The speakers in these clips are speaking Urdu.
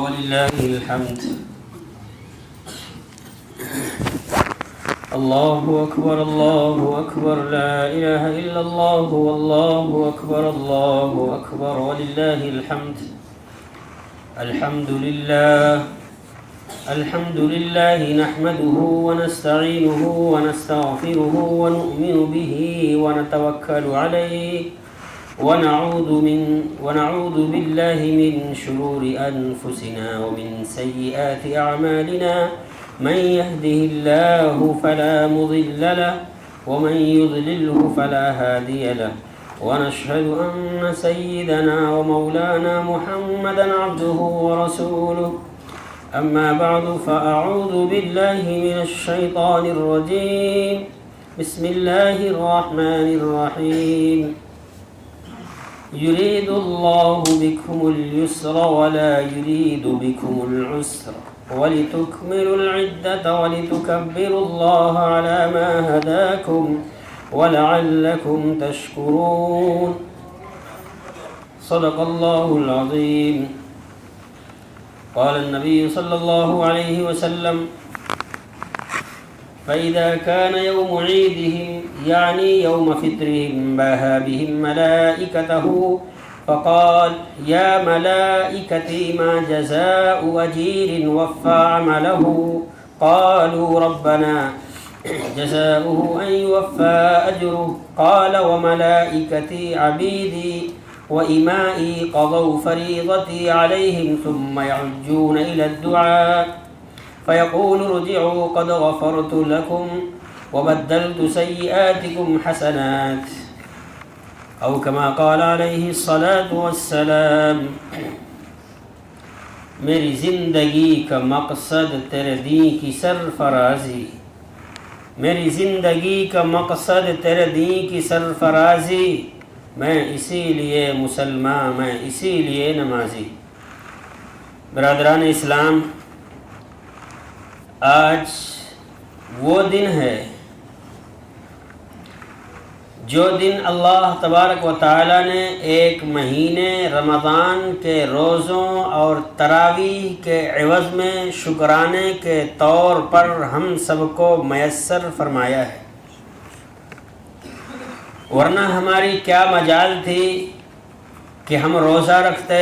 ولله الحمد. الله أكبر الله أكبر لا إله إلا الله والله أكبر الله أكبر ولله الحمد. الحمد لله نحمده ونستعينه ونستغفره ونؤمن به ونتوكل عليه ونعوذ بالله من شرور أنفسنا ومن سيئات أعمالنا. من يهده الله فلا مضل له ومن يضلله فلا هادي له. ونشهد أن سيدنا ومولانا محمدا عبده ورسوله. أما بعد فأعوذ بالله من الشيطان الرجيم. بسم الله الرحمن الرحيم. يريد الله بكم اليسر ولا يريد بكم العسر ولتكملوا العدة ولتكبروا الله على ما هداكم ولعلكم تشكرون. صدق الله العظيم. قال النبي صلى الله عليه وسلم: فإذا كان يوم عيدهم يعني يوم فطرهم باها بهم ملائكته فقال: يا ملائكتي ما جزاء أجير وفى عمله؟ قالوا: ربنا جزاؤه أن يوفى أجره. قال: وملائكتي عبيدي وإمائي قضوا فريضتي عليهم ثم يعجون إلى الدعاء فيقول: ارجعوا قد غفرت لكم وبدلت سيئاتكم حسنات. أو كما قال عليه الصلاة والسلام: میری زندگی کا مقصد تیرے دین کی سرفرازی، میری زندگی کا مقصد تیرے دین کی سرفرازی، میں اسی لیے مسلمان، میں اسی لیے نمازی. برادران اسلام، آج وہ دن ہے جو دن اللہ تبارک و تعالی نے ایک مہینے رمضان کے روزوں اور تراویح کے عوض میں شکرانے کے طور پر ہم سب کو میسر فرمایا ہے. ورنہ ہماری کیا مجال تھی کہ ہم روزہ رکھتے،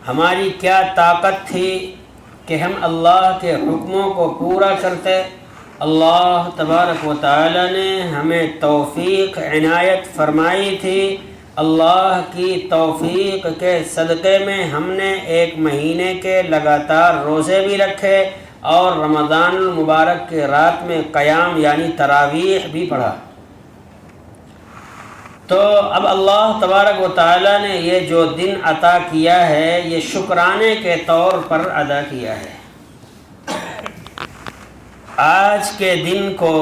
ہماری کیا طاقت تھی کہ ہم اللہ کے حکموں کو پورا کرتے. اللہ تبارک و تعالی نے ہمیں توفیق عنایت فرمائی تھی. اللہ کی توفیق کے صدقے میں ہم نے ایک مہینے کے لگاتار روزے بھی رکھے اور رمضان المبارک کے رات میں قیام یعنی تراویح بھی پڑھا. تو اب اللہ تبارک و تعالی نے یہ جو دن عطا کیا ہے یہ شکرانے کے طور پر ادا کیا ہے. آج کے دن کو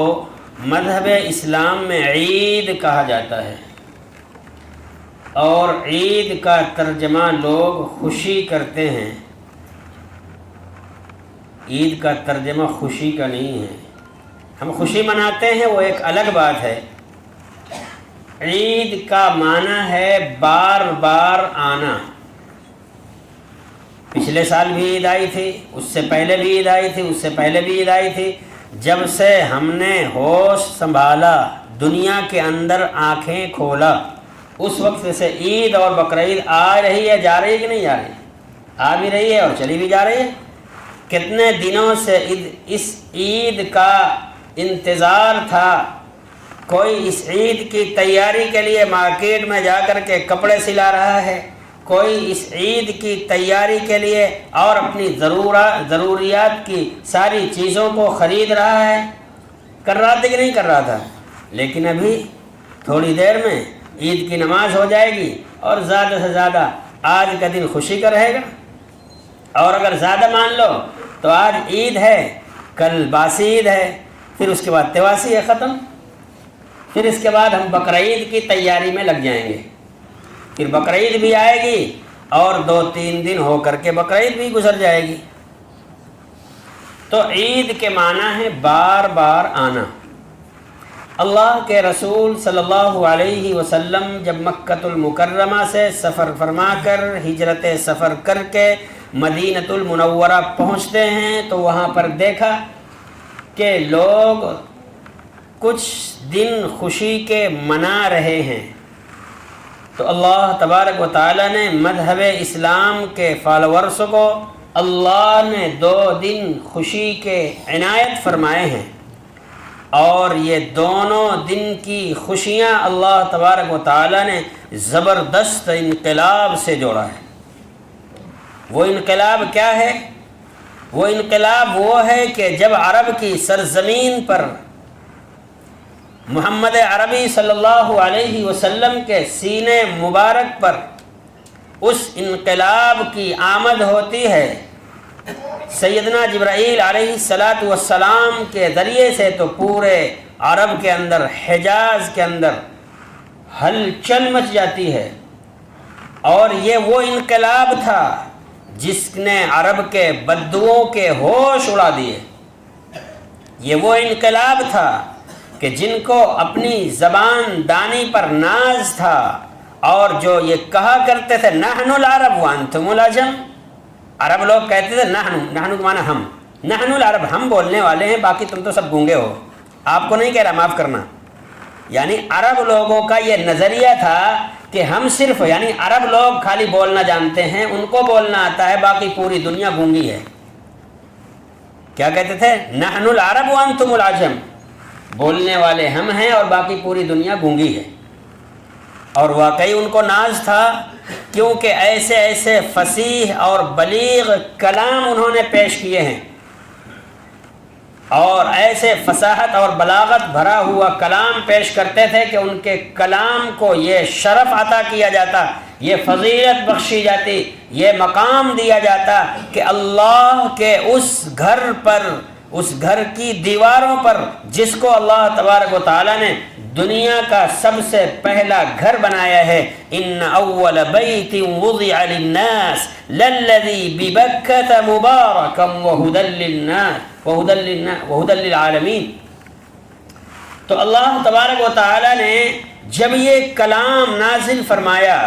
مذہب اسلام میں عید کہا جاتا ہے اور عید کا ترجمہ لوگ خوشی کرتے ہیں. عید کا ترجمہ خوشی کا نہیں ہے. ہم خوشی مناتے ہیں وہ ایک الگ بات ہے. عید کا معنی ہے بار بار آنا. پچھلے سال بھی عید آئی تھی، اس سے پہلے بھی عید آئی تھی، اس سے پہلے بھی عید آئی تھی. جب سے ہم نے ہوش سنبھالا، دنیا کے اندر آنکھیں کھولا، اس وقت سے عید اور بقرعید آ رہی ہے، جا رہی ہے کہ نہیں جا رہی؟ آ بھی رہی ہے اور چلی بھی جا رہی ہے. کتنے دنوں سے اس عید کا انتظار تھا. کوئی اس عید کی تیاری کے لیے مارکیٹ میں جا کر کے کپڑے سلا رہا ہے، کوئی اس عید کی تیاری کے لیے اور اپنی ضروریات کی ساری چیزوں کو خرید رہا ہے. کر رہا تھا کہ نہیں کر رہا تھا؟ لیکن ابھی تھوڑی دیر میں عید کی نماز ہو جائے گی اور زیادہ سے زیادہ آج کا دن خوشی کا رہے گا. اور اگر زیادہ مان لو تو آج عید ہے، کل باسی عید ہے، پھر اس کے بعد تواسی ہے ختم. پھر اس کے بعد ہم بقرعید کی تیاری میں لگ جائیں گے. پھر بقرعید بھی آئے گی اور 2-3 دن ہو کر کے بقرعید بھی گزر جائے گی. تو عید کے معنی ہے بار بار آنا. اللہ کے رسول صلی اللہ علیہ وسلم جب مکۃ المکرمہ سے سفر فرما کر ہجرت سفر کر کے مدینۃ المنورہ پہنچتے ہیں تو وہاں پر دیکھا کہ لوگ کچھ دن خوشی کے منا رہے ہیں، تو اللہ تبارک و تعالیٰ نے مذہب اسلام کے فالورز کو اللہ نے 2 دن خوشی کے عنایت فرمائے ہیں، اور یہ دونوں دن کی خوشیاں اللہ تبارک و تعالیٰ نے زبردست انقلاب سے جوڑا ہے۔ وہ انقلاب کیا ہے؟ وہ انقلاب وہ ہے کہ جب عرب کی سرزمین پر محمد عربی صلی اللہ علیہ وسلم کے سینے مبارک پر اس انقلاب کی آمد ہوتی ہے، سیدنا جبرائیل علیہ السلام کے ذریعے سے تو پورے عرب کے اندر، حجاز کے اندر ہلچل مچ جاتی ہے، اور یہ وہ انقلاب تھا جس نے عرب کے بدوؤں کے ہوش اڑا دیے۔ یہ وہ انقلاب تھا کہ جن کو اپنی زبان دانی پر ناز تھا، اور جو یہ کہا کرتے تھے نحن العرب وانتم العجم، عرب لوگ کہتے تھے نحن معنی ہم، نحن العرب ہم بولنے والے ہیں، باقی تم تو سب گونگے ہو، آپ کو نہیں کہہ رہا معاف کرنا۔ یعنی عرب لوگوں کا یہ نظریہ تھا کہ ہم صرف، یعنی عرب لوگ خالی بولنا جانتے ہیں، ان کو بولنا آتا ہے، باقی پوری دنیا گونگی ہے۔ کیا کہتے تھے؟ نحن العرب وانتم العجم، بولنے والے ہم ہیں اور باقی پوری دنیا گونگی ہے۔ اور واقعی ان کو ناز تھا، کیونکہ ایسے ایسے فصیح اور بلیغ کلام انہوں نے پیش کیے ہیں، اور ایسے فصاحت اور بلاغت بھرا ہوا کلام پیش کرتے تھے کہ ان کے کلام کو یہ شرف عطا کیا جاتا، یہ فضیلت بخشی جاتی، یہ مقام دیا جاتا کہ اللہ کے اس گھر پر، اس گھر کی دیواروں پر جس کو اللہ تبارک و تعالیٰ نے دنیا کا سب سے پہلا گھر بنایا ہے، ان اول بیت وضع للناس للذی ببکۃ مبارکا وہدی للعالمین۔ تو اللہ تبارک و تعالیٰ نے جب یہ کلام نازل فرمایا،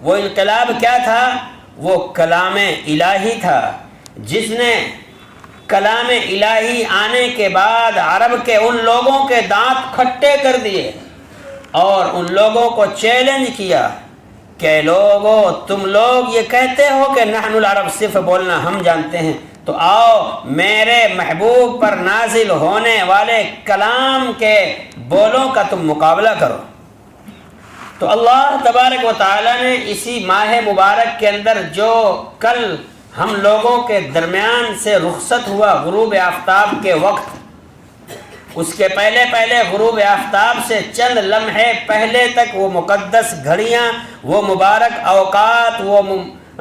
وہ انقلاب کیا تھا؟ وہ کلام الہی تھا، جس نے کلام الہی آنے کے بعد عرب کے ان لوگوں کے دانت کھٹے کر دیے، اور ان لوگوں کو چیلنج کیا کہ لوگوں، تم لوگ یہ کہتے ہو کہ نحن العرب، صرف بولنا ہم جانتے ہیں، تو آؤ میرے محبوب پر نازل ہونے والے کلام کے بولوں کا تم مقابلہ کرو۔ تو اللہ تبارک و تعالیٰ نے اسی ماہ مبارک کے اندر، جو کل ہم لوگوں کے درمیان سے رخصت ہوا غروب آفتاب کے وقت، اس کے پہلے غروب آفتاب سے چند لمحے پہلے تک وہ مقدس گھڑیاں، وہ مبارک اوقات، وہ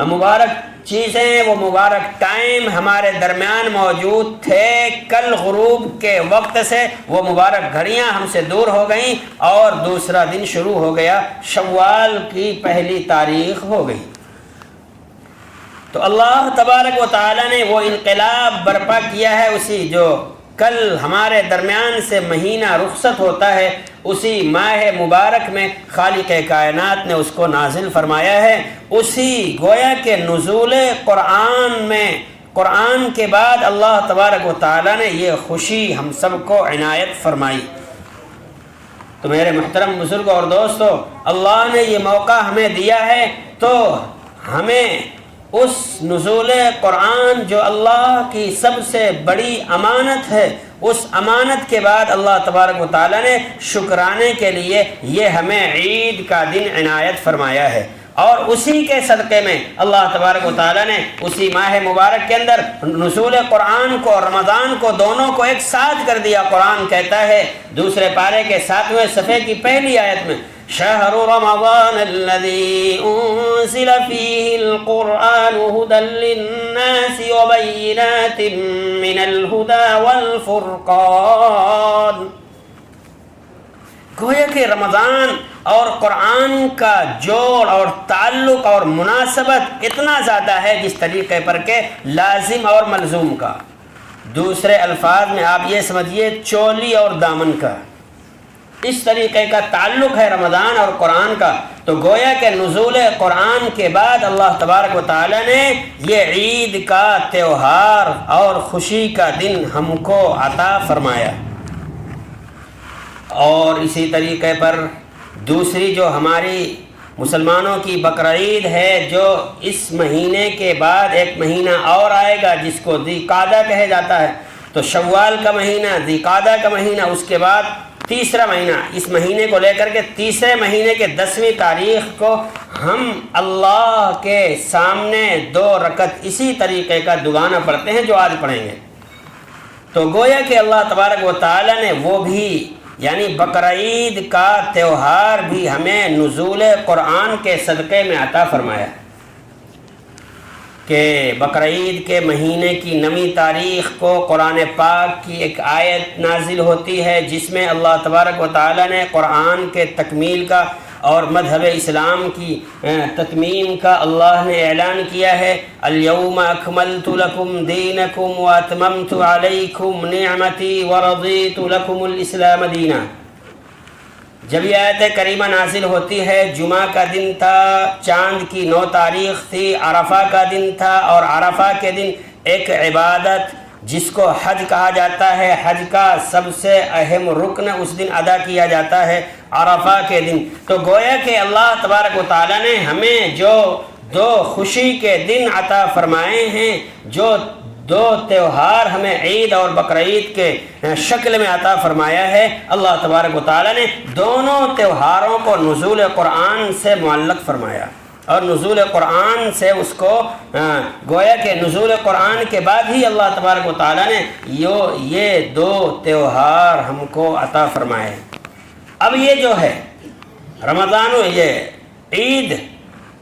مبارک چیزیں، وہ مبارک ٹائم ہمارے درمیان موجود تھے۔ کل غروب کے وقت سے وہ مبارک گھڑیاں ہم سے دور ہو گئیں، اور دوسرا دن شروع ہو گیا، شوال کی پہلی تاریخ ہو گئی۔ تو اللہ تبارک و تعالیٰ نے وہ انقلاب برپا کیا ہے، اسی جو کل ہمارے درمیان سے مہینہ رخصت ہوتا ہے، اسی ماہ مبارک میں خالق کائنات نے اس کو نازل فرمایا ہے۔ اسی گویا کہ نزول قرآن میں، قرآن کے بعد اللہ تبارک و تعالیٰ نے یہ خوشی ہم سب کو عنایت فرمائی۔ تو میرے محترم بزرگوں اور دوستو، اللہ نے یہ موقع ہمیں دیا ہے، تو ہمیں اس نزول قرآن جو اللہ کی سب سے بڑی امانت ہے، اس امانت کے بعد اللہ تبارک و تعالیٰ نے شکرانے کے لیے یہ ہمیں عید کا دن عنایت فرمایا ہے، اور اسی کے صدقے میں اللہ تبارک و تعالیٰ نے اسی ماہ مبارک کے اندر نزول قرآن کو اور رمضان کو دونوں کو ایک ساتھ کر دیا۔ قرآن کہتا ہے دوسرے پارے کے 7ویں صفحے کی پہلی آیت میں، شہر رمضان الذي انزل فيه القرآن هدى للناس وبينات من الهدى والفرقان۔ گویا کہ رمضان اور قرآن کا جوڑ اور تعلق اور مناسبت اتنا زیادہ ہے جس طریقے پر کہ لازم اور ملزوم کا، دوسرے الفاظ میں آپ یہ سمجھیے چولی اور دامن کا۔ اس طریقے کا تعلق ہے رمضان اور قرآن کا، تو گویا کہ نزول قرآن کے بعد اللہ تبارک و تعالیٰ نے یہ عید کا تہوار اور خوشی کا دن ہم کو عطا فرمایا۔ اور اسی طریقے پر دوسری جو ہماری مسلمانوں کی بقرعید ہے، جو اس مہینے کے بعد ایک مہینہ اور آئے گا جس کو ذی قعدہ کہا جاتا ہے، تو شوال کا مہینہ، ذی قعدہ کا مہینہ، اس کے بعد تیسرا مہینہ، اس مہینے کو لے کر کے تیسرے مہینے کے 10ویں تاریخ کو ہم اللہ کے سامنے 2 رکعت اسی طریقے کا دگانہ پڑھتے ہیں جو آج پڑھیں گے۔ تو گویا کہ اللہ تبارک و تعالیٰ نے وہ بھی یعنی بقرعید کا تہوار بھی ہمیں نزول قرآن کے صدقے میں عطا فرمایا کہ بقرعید کے مہینے کی 9ویں تاریخ کو قرآن پاک کی ایک آیت نازل ہوتی ہے جس میں اللہ تبارک و تعالیٰ نے قرآن کے تکمیل کا اور مذہب اسلام کی تتمیم کا اللہ نے اعلان کیا ہے، الیوم اکملت لکم دینکم واتممت علیکم نعمتی ورضیت لکم الاسلام دینا۔ جب یہ آیت کریمہ نازل ہوتی ہے، جمعہ کا دن تھا، چاند کی 9 تاریخ تھی، عرفہ کا دن تھا، اور عرفہ کے دن ایک عبادت جس کو حج کہا جاتا ہے، حج کا سب سے اہم رکن اس دن ادا کیا جاتا ہے عرفہ کے دن۔ تو گویا کہ اللہ تبارک و تعالیٰ نے ہمیں جو 2 خوشی کے دن عطا فرمائے ہیں، جو 2 تہوار ہمیں عید اور بقرعید کے شکل میں عطا فرمایا ہے، اللہ تبارک و تعالیٰ نے دونوں تہواروں کو نزول قرآن سے معلق فرمایا، اور نزول قرآن سے اس کو گویا کہ نزول قرآن کے بعد ہی اللہ تبارک و تعالیٰ نے یہ 2 تہوار ہم کو عطا فرمائے۔ اب یہ جو ہے رمضان و یہ عید،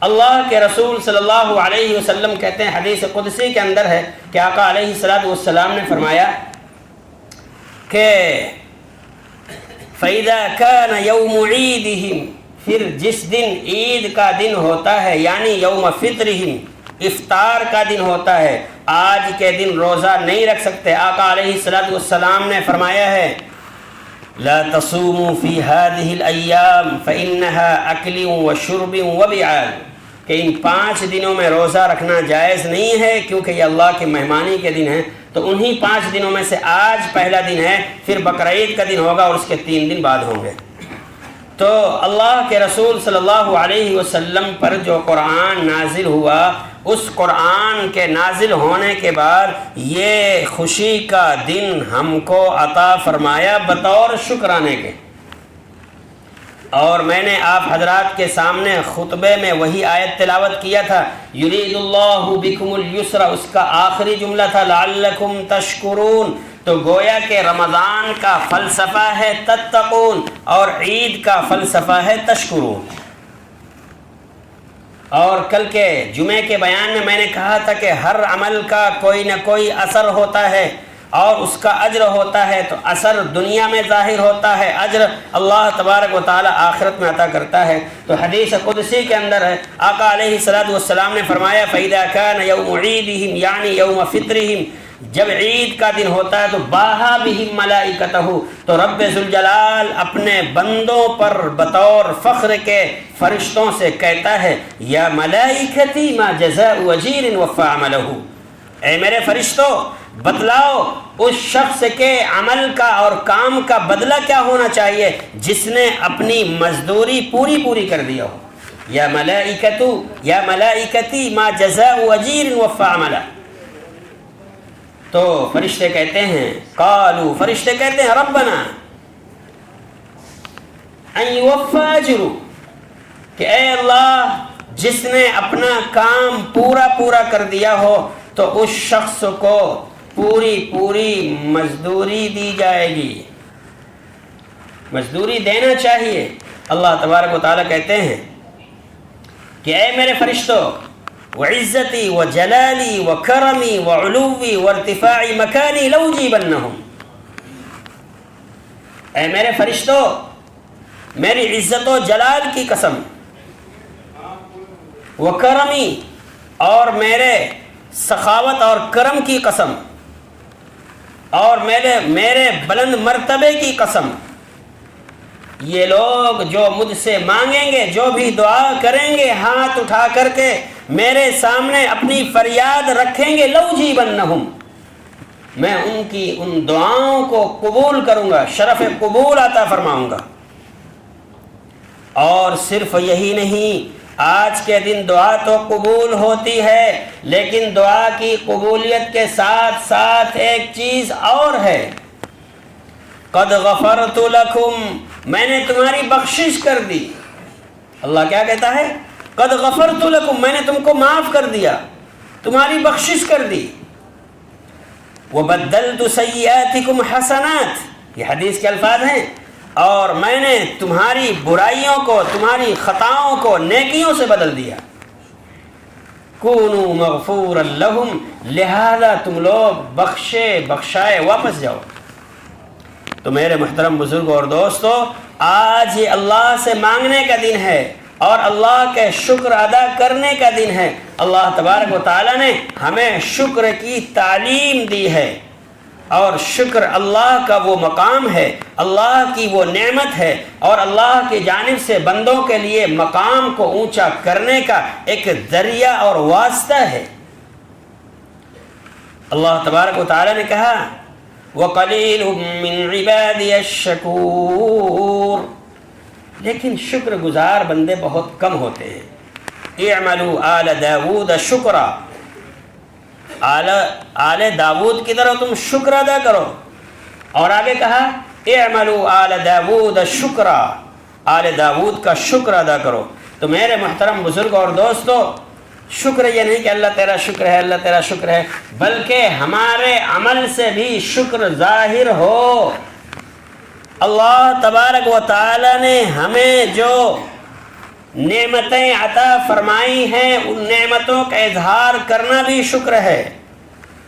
اللہ کے رسول صلی اللہ علیہ وسلم کہتے ہیں، حدیث قدسی کے اندر ہے کہ آقا علیہ السلام نے فرمایا کہ فَإِذَا كَانَ يَوْمُ عِيدِهِمْ، پھر جس دن عید کا دن ہوتا ہے یعنی یوم فطرہم، افطار کا دن ہوتا ہے، آج کے دن روزہ نہیں رکھ سکتے، آقا علیہ السلام نے فرمایا ہے لا تصوموا في هذه الايام فانها اكل وشرب وبعال، کہ ان 5 دنوں میں روزہ رکھنا جائز نہیں ہے کیونکہ یہ اللہ کی مہمانی کے دن ہیں، تو انہی 5 دنوں میں سے آج پہلا دن ہے، پھر بقرعید کا دن ہوگا اور اس کے 3 دن بعد ہوں گے۔ تو اللہ کے رسول صلی اللہ علیہ وسلم پر جو قرآن نازل ہوا، اس قرآن کے نازل ہونے کے بعد یہ خوشی کا دن ہم کو عطا فرمایا بطور شکرانے کے۔ اور میں نے آپ حضرات کے سامنے خطبے میں وہی آیت تلاوت کیا تھا، یرید اللہ بکم الیسر، اس کا آخری جملہ تھا لعلکم تشکرون۔ تو گویا کہ رمضان کا فلسفہ ہے تتقون، اور عید کا فلسفہ ہے تشکرون۔ اور کل کے جمعے کے بیان میں نے کہا تھا کہ ہر عمل کا کوئی نہ کوئی اثر ہوتا ہے اور اس کا اجر ہوتا ہے، تو اثر دنیا میں ظاہر ہوتا ہے، اجر اللہ تبارک و تعالی آخرت میں عطا کرتا ہے۔ تو حدیث قدسی کے اندر ہے، آقا علیہ السلام نے فرمایا فَإِذَا كَانَ يَوْمُ عِيدِهِمْ یعنی یوم فطرہم، جب عید کا دن ہوتا ہے تو باہا بہم ملائکتہ، تو رب ذوالجلال اپنے بندوں پر بطور فخر کے فرشتوں سے کہتا ہے یا ملائکتی ما جزاء اجیر وفى عملہ، اے میرے فرشتوں بتلاؤ اس شخص کے عمل کا اور کام کا بدلہ کیا ہونا چاہیے جس نے اپنی مزدوری پوری کر دیا ہو۔ یا ملائکتی ما جزاء اجیر وفى عملہ، تو فرشتے کہتے ہیں قالوا، فرشتے کہتے ہیں ربنا ان یوفى اجرہ، کہ اے اللہ جس نے اپنا کام پورا کر دیا ہو تو اس شخص کو پوری مزدوری دی جائے گی، مزدوری دینا چاہیے۔ اللہ تبارک و تعالیٰ کہتے ہیں کہ اے میرے فرشتوں وعزتی وجلالی وکرمی وعلوی وارتفاع مکانی لأجیبنہم، اے میرے فرشتوں میری عزت و جلال کی قسم، وکرمی اور میرے سخاوت اور کرم کی قسم، اور میرے بلند مرتبے کی قسم، یہ لوگ جو مجھ سے مانگیں گے، جو بھی دعا کریں گے، ہاتھ اٹھا کر کے میرے سامنے اپنی فریاد رکھیں گے، لأجیبنہم، میں ان کی ان دعاؤں کو قبول کروں گا، شرف قبول عطا فرماؤں گا۔ اور صرف یہی نہیں، آج کے دن دعا تو قبول ہوتی ہے، لیکن دعا کی قبولیت کے ساتھ ساتھ ایک چیز اور ہے، قد غفرت لکم، میں نے تمہاری بخشش کر دی۔ اللہ کیا کہتا ہے؟ قد غفرت لکم، میں نے تم کو معاف کر دیا، تمہاری بخشش کر دی۔ وبدلت سیئاتکم حسنات، یہ حدیث کے الفاظ ہیں، اور میں نے تمہاری برائیوں کو، تمہاری خطاؤں کو نیکیوں سے بدل دیا۔ کونوا مغفورا لہم، لہذا تم لوگ بخشے بخشائے واپس جاؤ۔ تو میرے محترم بزرگوں اور دوستو، آج یہ اللہ سے مانگنے کا دن ہے اور اللہ کے شکر ادا کرنے کا دن ہے۔ اللہ تبارک و تعالیٰ نے ہمیں شکر کی تعلیم دی ہے، اور شکر اللہ کا وہ مقام ہے، اللہ کی وہ نعمت ہے، اور اللہ کی جانب سے بندوں کے لیے مقام کو اونچا کرنے کا ایک ذریعہ اور واسطہ ہے۔ اللہ تبارک و تعالیٰ نے کہا وَقَلِيلٌ مِّنْ عِبَادِيَ الشَّكُورُ، لیکن شکر گزار بندے بہت کم ہوتے ہیں۔ اعملوا آل داود شکرا، آل داود کی طرح تم شکر ادا کرو۔ اور آگے کہا اعملوا آل داود شکرا، آل داود کا شکر ادا کرو۔ تو میرے محترم بزرگ اور دوستو، شکر یہ نہیں کہ اللہ تیرا شکر ہے، اللہ تیرا شکر ہے، بلکہ ہمارے عمل سے بھی شکر ظاہر ہو۔ اللہ تبارک و تعالی نے ہمیں جو نعمتیں عطا فرمائی ہیں، ان نعمتوں کا اظہار کرنا بھی شکر ہے۔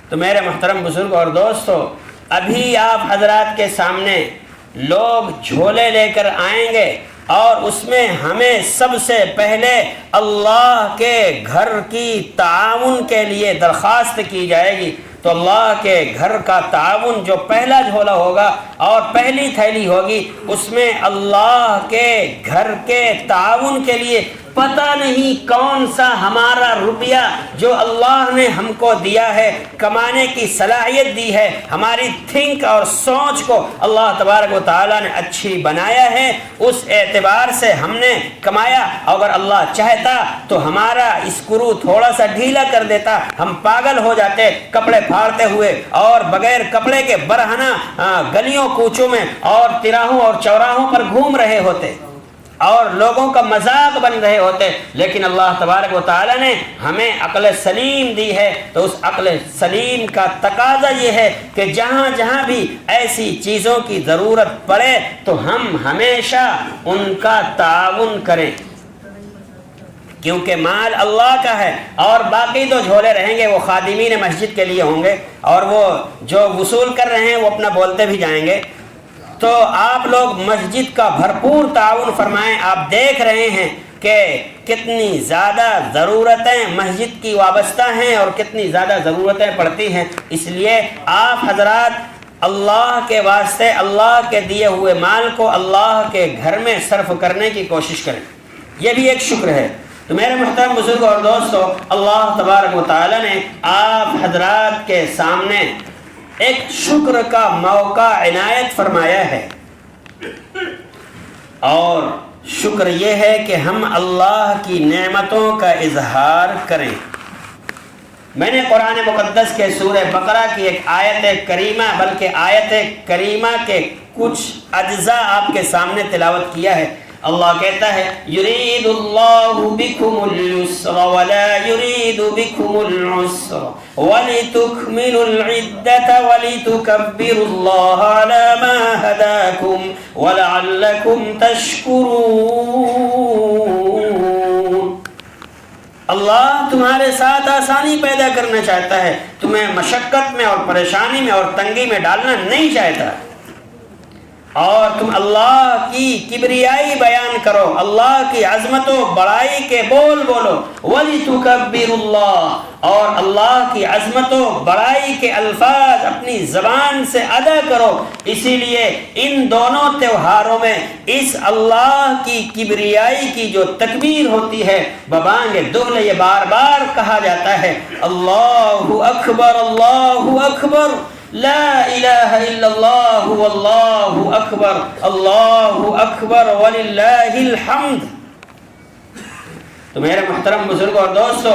تو میرے محترم بزرگ اور دوستو، ابھی آپ حضرات کے سامنے لوگ جھولے لے کر آئیں گے، اور اس میں ہمیں سب سے پہلے اللہ کے گھر کی تعاون کے لیے درخواست کی جائے گی۔ تو اللہ کے گھر کا تعاون جو پہلا جھولا ہوگا اور پہلی تھیلی ہوگی، اس میں اللہ کے گھر کے تعاون کے لیے پتہ نہیں کون سا ہمارا روپیہ جو اللہ نے ہم کو دیا ہے، کمانے کی صلاحیت دی ہے، ہماری تھنک اور سوچ کو اللہ تبارک و تعالیٰ نے اچھی بنایا ہے، اس اعتبار سے ہم نے کمایا۔ اگر اللہ چاہتا تو ہمارا اسکرو تھوڑا سا ڈھیلا کر دیتا، ہم پاگل ہو جاتے کپڑے پھاڑتے ہوئے اور بغیر کپڑے کے برہنہ گلیوں کوچوں میں اور تراہوں اور چوراہوں پر گھوم رہے ہوتے اور لوگوں کا مذاق بن رہے ہوتے۔ لیکن اللہ تبارک و تعالیٰ نے ہمیں عقل سلیم دی ہے، تو اس عقل سلیم کا تقاضا یہ ہے کہ جہاں جہاں بھی ایسی چیزوں کی ضرورت پڑے تو ہم ہمیشہ ان کا تعاون کریں، کیونکہ مال اللہ کا ہے، اور باقی تو جھولے رہیں گے وہ خادمین مسجد کے لیے ہوں گے، اور وہ جو وصول کر رہے ہیں وہ اپنا بولتے بھی جائیں گے۔ تو آپ لوگ مسجد کا بھرپور تعاون فرمائیں۔ آپ دیکھ رہے ہیں کہ کتنی زیادہ ضرورتیں مسجد کی وابستہ ہیں اور کتنی زیادہ ضرورتیں پڑتی ہیں، اس لیے آپ حضرات اللہ کے واسطے اللہ کے دیے ہوئے مال کو اللہ کے گھر میں صرف کرنے کی کوشش کریں، یہ بھی ایک شکر ہے۔ تو میرے محترم بزرگ اور دوستو، اللہ تبارک و تعالیٰ نے آپ حضرات کے سامنے ایک شکر کا موقع عنایت فرمایا ہے، اور شکر یہ ہے کہ ہم اللہ کی نعمتوں کا اظہار کریں۔ میں نے قرآن مقدس کے سورہ بقرہ کی ایک آیت کریمہ، بلکہ آیت کریمہ کے کچھ اجزاء آپ کے سامنے تلاوت کیا ہے۔ اللہ کہتا ہے یرید اللہ بکم اليسر ولا یرید بکم العسر ولتکملوا العدة ولتکبروا اللہ علی ما ہداکم ولعلکم تشکرون۔ اللہ تمہارے ساتھ آسانی پیدا کرنا چاہتا ہے، تمہیں مشقت میں اور پریشانی میں اور تنگی میں ڈالنا نہیں چاہتا۔ اور تم اللہ کی کبریائی بیان کرو، اللہ کی عظمت و بڑائی کے بول بولو، وَلِتُكَبِّرُوا اللَّهَ، اور اللہ کی عظمت و بڑائی کے الفاظ اپنی زبان سے ادا کرو۔ اسی لیے ان دونوں تہواروں میں اس اللہ کی کبریائی کی جو تکبیر ہوتی ہے ببانگ دہل، یہ بار بار کہا جاتا ہے، اللہ اکبر اللہ اکبر، لا الہ الا اللہ واللہ اکبر، اللہ اکبر وللہ الحمد۔ تو میرے محترم بزرگوں اور دوستو،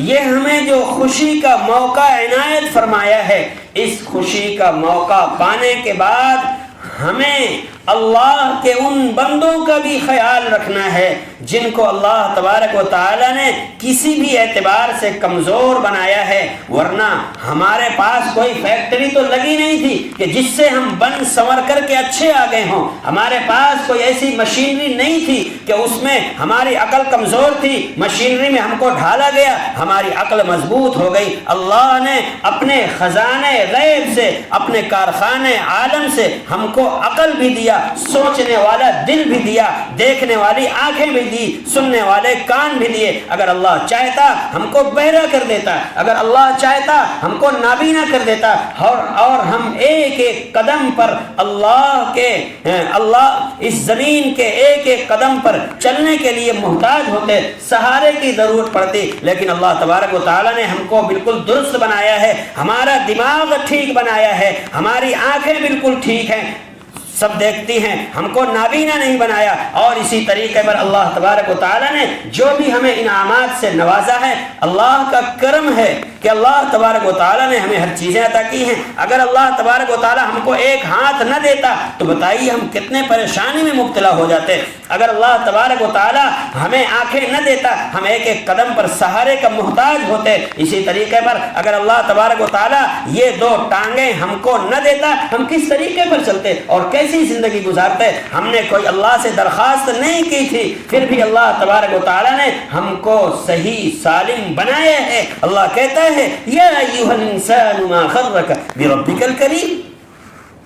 یہ ہمیں جو خوشی کا موقع عنایت فرمایا ہے، اس خوشی کا موقع پانے کے بعد ہمیں اللہ کے ان بندوں کا بھی خیال رکھنا ہے جن کو اللہ تبارک و تعالی نے کسی بھی اعتبار سے کمزور بنایا ہے، ورنہ ہمارے پاس کوئی فیکٹری تو لگی نہیں تھی کہ جس سے ہم بن سنور کر کے اچھے آ گئے ہوں، ہمارے پاس کوئی ایسی مشینری نہیں تھی کہ اس میں ہماری عقل کمزور تھی، مشینری میں ہم کو ڈھالا گیا، ہماری عقل مضبوط ہو گئی۔ اللہ نے اپنے خزانے غیب سے، اپنے کارخانے عالم سے ہم کو عقل بھی دیا، سوچنے والا دل بھی دیا، دیکھنے والی آنکھیں بھی دی، سننے والے کان بھی دیے۔ اگر اللہ چاہتا ہم کو بہرا کر دیتا، اگر اللہ چاہتا ہم کو نابینا کر دیتا، اور ہم ایک ایک قدم پر اللہ اس زمین کے ایک ایک قدم پر چلنے کے لیے محتاج ہوتے، سہارے کی ضرورت پڑتی، لیکن اللہ تبارک و تعالی نے ہم کو بالکل درست بنایا ہے، ہمارا دماغ ٹھیک بنایا ہے، ہماری آنکھیں بالکل ٹھیک ہیں، سب دیکھتی ہیں، ہم کو نابینا نہیں بنایا۔ اور اسی طریقے پر اللہ تبارک و تعالی نے جو بھی ہمیں انعامات سے نوازا ہے، اللہ کا کرم ہے کہ اللہ تبارک و تعالی نے ہمیں ہر چیزیں عطا کی ہیں۔ اگر اللہ تبارک و تعالی ہم کو ایک ہاتھ نہ دیتا تو بتائیے ہم کتنے پریشانی میں مبتلا ہو جاتے۔ اگر اللہ تبارک و تعالی ہمیں آنکھیں نہ دیتا، ہم ایک ایک قدم پر سہارے کا محتاج ہوتے۔ اسی طریقے پر اگر اللہ تبارک و تعالی یہ دو ٹانگیں ہم کو نہ دیتا، ہم کس طریقے پر چلتے اور کیسی زندگی گزارتے؟ ہم نے کوئی اللہ سے درخواست نہیں کی تھی، پھر بھی اللہ تبارک و تعالی نے ہم کو صحیح سالم بنایا ہے۔ اللہ کہتا ہے، یا ایھا الانسان ما غرک بربک الکریم،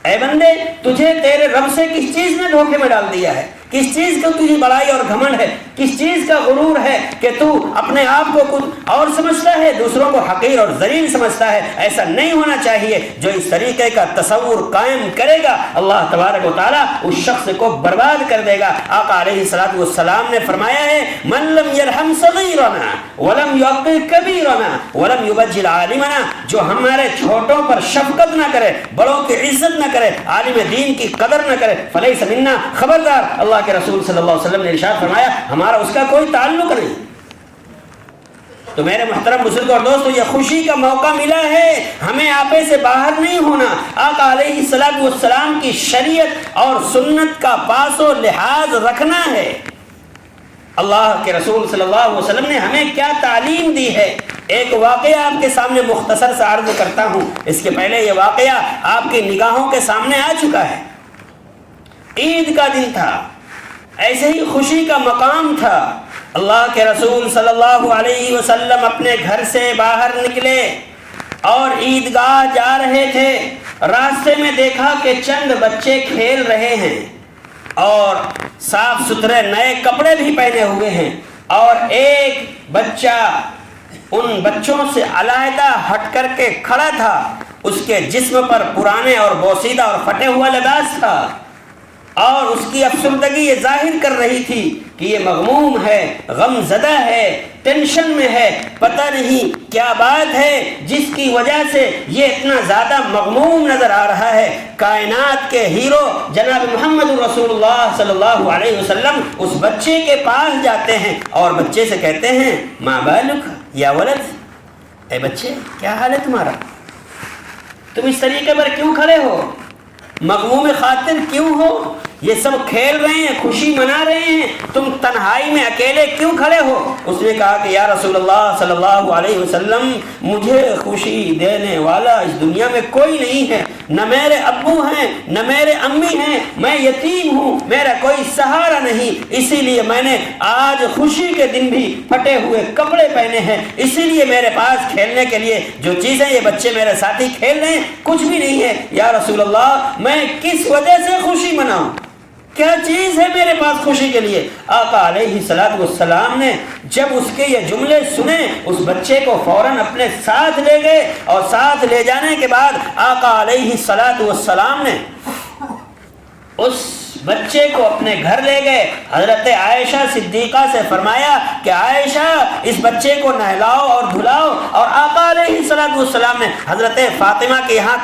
اے بندے تجھے تیرے رب سے کس چیز نے دھوکے میں ڈال دیا ہے؟ کس چیز کو تجھے بڑائی اور گھمنڈ ہے؟ کس چیز کا غرور ہے کہ تو اپنے آپ کو کچھ اور سمجھتا ہے، دوسروں کو حقیر اور ذلیل سمجھتا ہے؟ ایسا نہیں ہونا چاہیے۔ جو اس طریقے کا تصور قائم کرے گا، اللہ تبارک و تعالیٰ اس شخص کو برباد کر دے گا۔ آقا علیہ الصلوۃ والسلام نے فرمایا ہے، من لم یرحم صغیرنا ولم یعقل کبیرنا ولم یبجل عالمنا، جو ہمارے چھوٹوں پر شفقت نہ کرے، بڑوں کی عزت نہ کرے، عالم دین کی قدر نہ کرے، فلیس منا، خبردار اللہ کے رسول صلی اللہ علیہ وسلم نے ارشاد فرمایا ہمارا اس کا کوئی تعلق نہیں۔ تو میرے محترم بزرگوں اور دوستو، یہ خوشی کا موقع ملا ہے، ہمیں آپے سے باہر نہیں ہونا، آقا علیہ الصلوۃ والسلام کی شریعت اور سنت کا پاس و لحاظ رکھنا ہے۔ اللہ کے رسول صلی اللہ علیہ وسلم نے ہمیں کیا تعلیم دی ہے؟ ایک واقعہ آپ کے سامنے مختصر سا عرض کرتا ہوں، اس کے پہلے یہ واقعہ آپ کی نگاہوں کے سامنے آ چکا ہے۔ عید کا دن تھا، ایسے ہی خوشی کا مقام تھا۔ اللہ کے رسول صلی اللہ علیہ وسلم اپنے گھر سے باہر نکلے اور عیدگاہ جا رہے تھے۔ راستے میں دیکھا کہ چند بچے کھیل رہے ہیں اور صاف ستھرے نئے کپڑے بھی پہنے ہوئے ہیں، اور ایک بچہ ان بچوں سے علیحدہ ہٹ کر کے کھڑا تھا۔ اس کے جسم پر پرانے اور بوسیدہ اور پھٹے ہوا لباس تھا، اور اس کی افسردگی یہ ظاہر کر رہی تھی کہ یہ مغموم ہے، غم زدہ ہے، ٹینشن میں ہے، پتہ نہیں کیا بات ہے جس کی وجہ سے یہ اتنا زیادہ مغموم نظر آ رہا ہے۔ کائنات کے ہیرو جناب محمد رسول اللہ صلی اللہ علیہ وسلم اس بچے کے پاس جاتے ہیں اور بچے سے کہتے ہیں، ما بالک یا ولد، اے بچے کیا حال ہے تمہارا؟ تم اس طریقے پر کیوں کھڑے ہو؟ مغموم خاطر کیوں ہو؟ یہ سب کھیل رہے ہیں، خوشی منا رہے ہیں، تم تنہائی میں اکیلے کیوں کھڑے ہو؟ اس نے کہا کہ یا رسول اللہ صلی اللہ علیہ وسلم، مجھے خوشی دینے والا اس دنیا میں کوئی نہیں ہے، نہ میرے ابو ہیں نہ میرے امی ہیں، میں یتیم ہوں، میرا کوئی سہارا نہیں، اسی لیے میں نے آج خوشی کے دن بھی پھٹے ہوئے کپڑے پہنے ہیں، اسی لیے میرے پاس کھیلنے کے لیے جو چیزیں یہ بچے میرے ساتھی کھیل رہے ہیں کچھ بھی نہیں ہے۔ یا رسول اللہ، میں کس وجہ سے خوشی مناؤں؟ کیا چیز ہے میرے پاس خوشی کے لیے؟ آقا علیہ السلام نے جب اس کے یہ جملے سنے، اس بچے کو فوراً اپنے ساتھ لے گئے، اور ساتھ لے جانے کے بعد آقا علیہ السلام نے اس بچے کو اپنے گھر لے گئے۔ حضرت عائشہ صدیقہ سے فرمایا کہ عائشہ، اس بچے کو نہلاؤ اور دھلاؤ، اور آقا علیہ السلام نے حضرت فاطمہ کے یہاں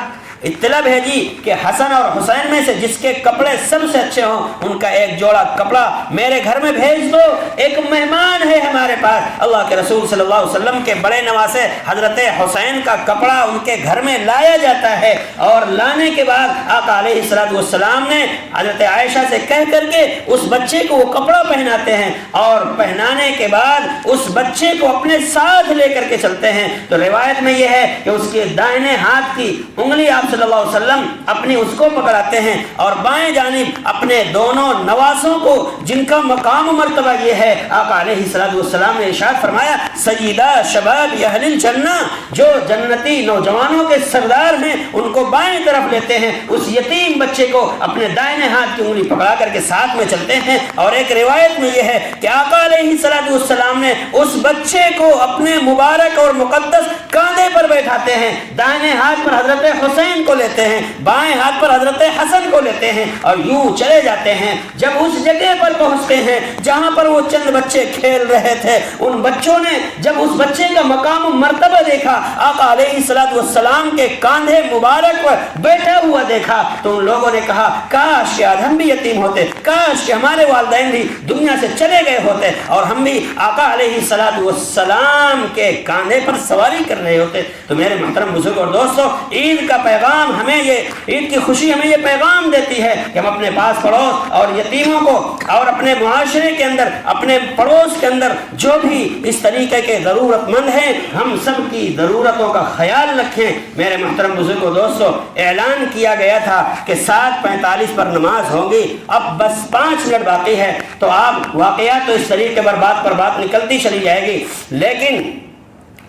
اطلاع بھیجی کہ حسن اور حسین میں سے جس کے کپڑے سب سے اچھے ہوں ان کا ایک جوڑا کپڑا میرے گھر میں بھیج دو، ایک مہمان ہے ہمارے پاس۔ اللہ کے رسول صلی اللہ علیہ وسلم کے بڑے نواسے حضرت حسین کا کپڑا ان کے گھر میں لایا جاتا ہے، اور لانے کے بعد آقا علیہ السلام نے حضرت عائشہ سے کہہ کر کے اس بچے کو وہ کپڑا پہناتے ہیں، اور پہنانے کے بعد اس بچے کو اپنے ساتھ لے کر کے چلتے ہیں۔ تو روایت میں یہ ہے کہ اس کے دائنے ہاتھ کی انگلی آپ صلی اللہ علیہ وسلم اپنی اس کو پکڑاتے ہیں، اور بائیں جانب اپنے دونوں نواسوں کو، جن کا مقام و مرتبہ یہ ہے، آقا علیہ السلام نے ارشاد فرمایا سیدہ شباب اہل الجنہ، جو جنتی نوجوانوں کے سردار ہیں ان کو بائیں طرف لیتے ہیں، اس یتیم بچے کو اپنے دائنے ہاتھ کی انگلی پکڑا کر کے ساتھ میں چلتے ہیں۔ اور ایک روایت میں یہ ہے کہ آقا علیہ السلام نے اس بچے کو اپنے مبارک اور مقدس کاندھے پر بیٹھاتے ہیں، دائنے ہاتھ پر حضرت حسین کو لیتے ہیں، بائیں ہاتھ پر حضرت حسن کو لیتے ہیں، اور یوں چلے جاتے ہیں۔ جب اس جگہ پر پہنچتے ہیں جہاں پر وہ چند بچے کھیل رہے تھے، ان بچوں نے جب اس بچے کا مقام و مرتبہ دیکھا، آقا علیہ السلام کے کاندھے مبارک پر بیٹھا ہوا دیکھا، تو ان لوگوں نے کہا کاش کہ آج ہم بھی یتیم ہوتے، کاش کہ ہمارے والدین بھی دنیا سے چلے گئے ہوتے، اور ہم بھی آقا علیہ السلام کے کاندھے پر سواری کر رہے ہوتے۔ تو میرے محترم بزرگ اور دوستو، عید کا پیغام ہمیں عید کی خوشی ہمیں یہ پیغام دیتی ہے کہ ہم اپنے پاس پڑوس اور یتیموں کو، اور اپنے معاشرے کے اندر، اپنے پڑوس کے اندر جو بھی اس طریقے کے ضرورت مند ہیں، ہم سب کی ضرورتوں کا خیال رکھیں۔ میرے محترم بزرگوں دوستو، اعلان کیا گیا تھا کہ 7:45 پر نماز ہوگی، اب بس 5 منٹ باقی ہے، تو آپ واقعات تو اس طریقے پر بات نکلتی چلی جائے گی، لیکن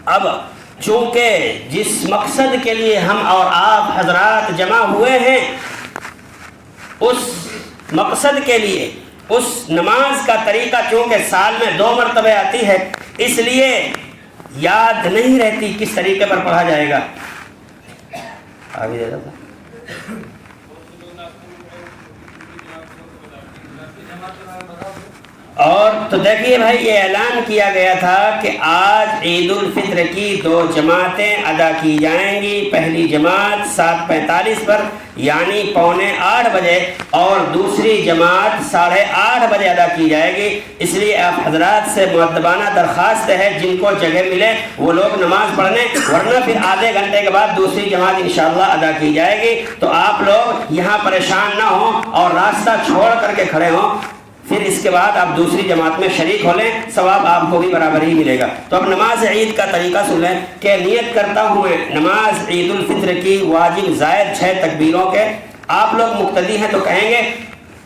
اب چونکہ جس مقصد کے لیے ہم اور آپ حضرات جمع ہوئے ہیں، اس مقصد کے لیے اس نماز کا طریقہ چونکہ سال میں 2 مرتبہ آتی ہے، اس لیے یاد نہیں رہتی کس طریقے پر پڑھا جائے گا۔ اور تو دیکھیے بھائی، یہ اعلان کیا گیا تھا کہ آج عید الفطر کی 2 جماعتیں ادا کی جائیں گی۔ پہلی جماعت 7:45 پر یعنی 7:45 بجے، اور دوسری جماعت 8:30 بجے ادا کی جائے گی۔ اس لیے آپ حضرات سے مؤدبانہ درخواست ہے، جن کو جگہ ملے وہ لوگ نماز پڑھنے، ورنہ پھر آدھے گھنٹے کے بعد دوسری جماعت انشاءاللہ ادا کی جائے گی۔ تو آپ لوگ یہاں پریشان نہ ہوں اور راستہ چھوڑ کر کے کھڑے ہوں، پھر اس کے بعد آپ دوسری جماعت میں شریک ہو لیں، ثواب آپ کو بھی برابر ہی ملے گا۔ تو اب نماز عید کا طریقہ سن لیں کہ نیت کرتا ہوں میں نماز عید الفطر کی واجب زائد 6 تکبیروں کے۔ آپ لوگ مقتدی ہیں تو کہیں گے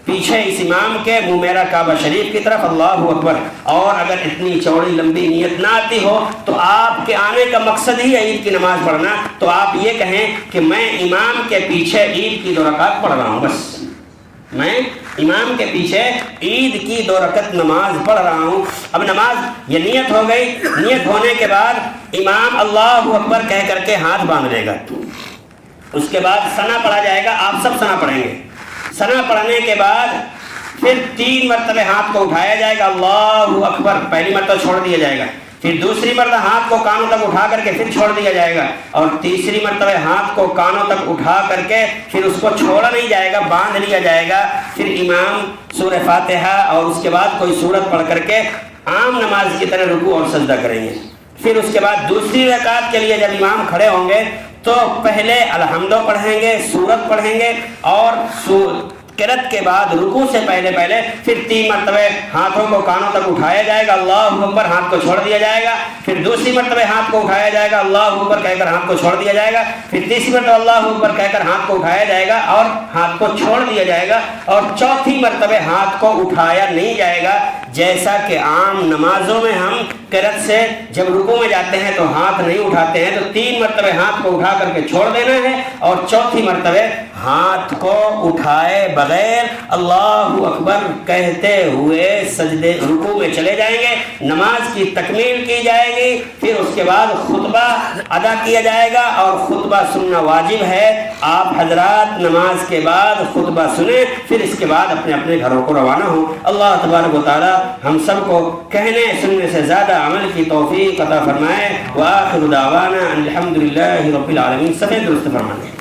پیچھے اس امام کے منہ میرا کعبہ شریف کی طرف اللہ اکبر، اور اگر اتنی چوڑی لمبی نیت نہ آتی ہو تو آپ کے آنے کا مقصد ہی عید کی نماز پڑھنا، تو آپ یہ کہیں کہ میں امام کے پیچھے عید کی 2 رکعت پڑھ رہا ہوں، بس میں امام کے پیچھے عید کی 2 رکعت نماز پڑھ رہا ہوں۔ اب نماز یہ نیت ہو گئی، نیت ہونے کے بعد امام اللہ اکبر کہہ کر کے ہاتھ باندھ لے گا، اس کے بعد ثنا پڑھا جائے گا، آپ سب ثنا پڑھیں گے۔ ثنا پڑھنے کے بعد پھر 3 مرتبہ ہاتھ کو اٹھایا جائے گا، اللہ اکبر، پہلی مرتبہ چھوڑ دیا جائے گا، پھر دوسری مرتبہ ہاتھ کو کانوں تک اٹھا کر کے پھر چھوڑ دیا جائے گا، اور تیسری مرتبہ ہاتھ کو کانوں تک اٹھا کر کے پھر اس کو چھوڑا نہیں جائے گا، باندھ لیا جائے گا۔ پھر امام سورہ فاتحہ اور اس کے بعد کوئی سورت پڑھ کر کے عام نماز کی طرح رکوع اور سجدہ کریں گے۔ پھر اس کے بعد دوسری رکعت کے لیے جب امام کھڑے ہوں گے تو پہلے الحمد پڑھیں گے، سورت پڑھیں گے، اور قرأت کے بعد رکوع سے پہلے پھر 3 مرتبہ ہاتھوں کو کانوں تک اٹھایا جائے گا، اللہ اکبر، ہاتھ کو چھوڑ دیا جائے گا، پھر دوسری مرتبہ ہاتھ کو اٹھایا جائے گا، اللہ اکبر کہہ کر ہاتھ کو چھوڑ دیا جائے گا، پھر تیسری مرتبہ اللہ اکبر کہہ کر ہاتھ کو اٹھایا جائے گا اور ہاتھ کو چھوڑ دیا جائے گا، اور چوتھی مرتبہ ہاتھ کو اٹھایا نہیں جائے گا، جیسا کہ عام نمازوں میں ہم قرأت سے جب رکوع میں جاتے ہیں تو ہاتھ نہیں اٹھاتے ہیں، تو 3 مرتبہ ہاتھ کو اٹھا کر کے چھوڑ دینا ہے، اور چوتھی مرتبہ ہاتھ کو اٹھائے بغیر اللہ اکبر کہتے ہوئے سجدے رکوع میں چلے جائیں گے، نماز کی تکمیل کی جائے گی، پھر اس کے بعد خطبہ ادا کیا جائے گا، اور خطبہ سننا واجب ہے، آپ حضرات نماز کے بعد خطبہ سنیں، پھر اس کے بعد اپنے اپنے گھروں کو روانہ ہوں۔ اللہ تبارک و تعالی ہم سب کو کہنے سننے سے زیادہ عمل کی توفیق عطا فرمائے۔ وآخر دعوانا الحمدللہ رب العالمین۔ سفید درست فرمائیں۔